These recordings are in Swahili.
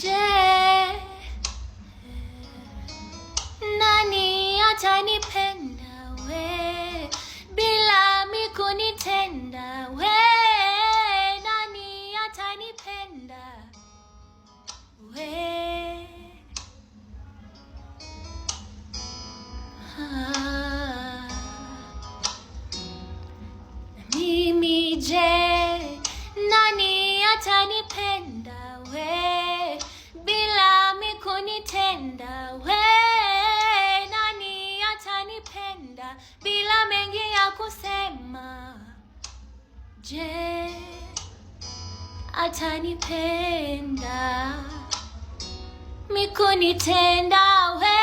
Je, nani atanipenda we bila mi kunitenda we? Nani atanipenda we? Mimi je, nani atanipenda we bila mi kunitenda we? Nani atanipenda bila mengi ya kusema? Je, atanipenda mi kunitenda we?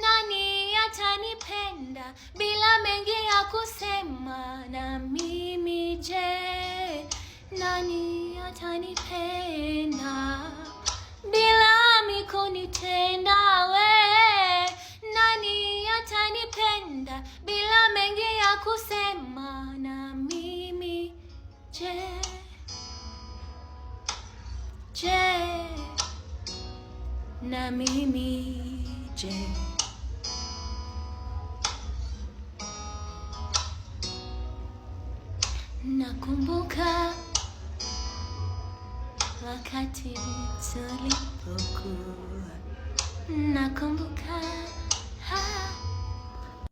Nani atanipenda bila mengi ya kusema? Na mimi je, nani atanipenda bila mi kunitenda we? Nani atanipenda bila mengi ya kusema? Na mimi je, na mimi je. Nakumbuka wakati tulipokuwa, nakumbuka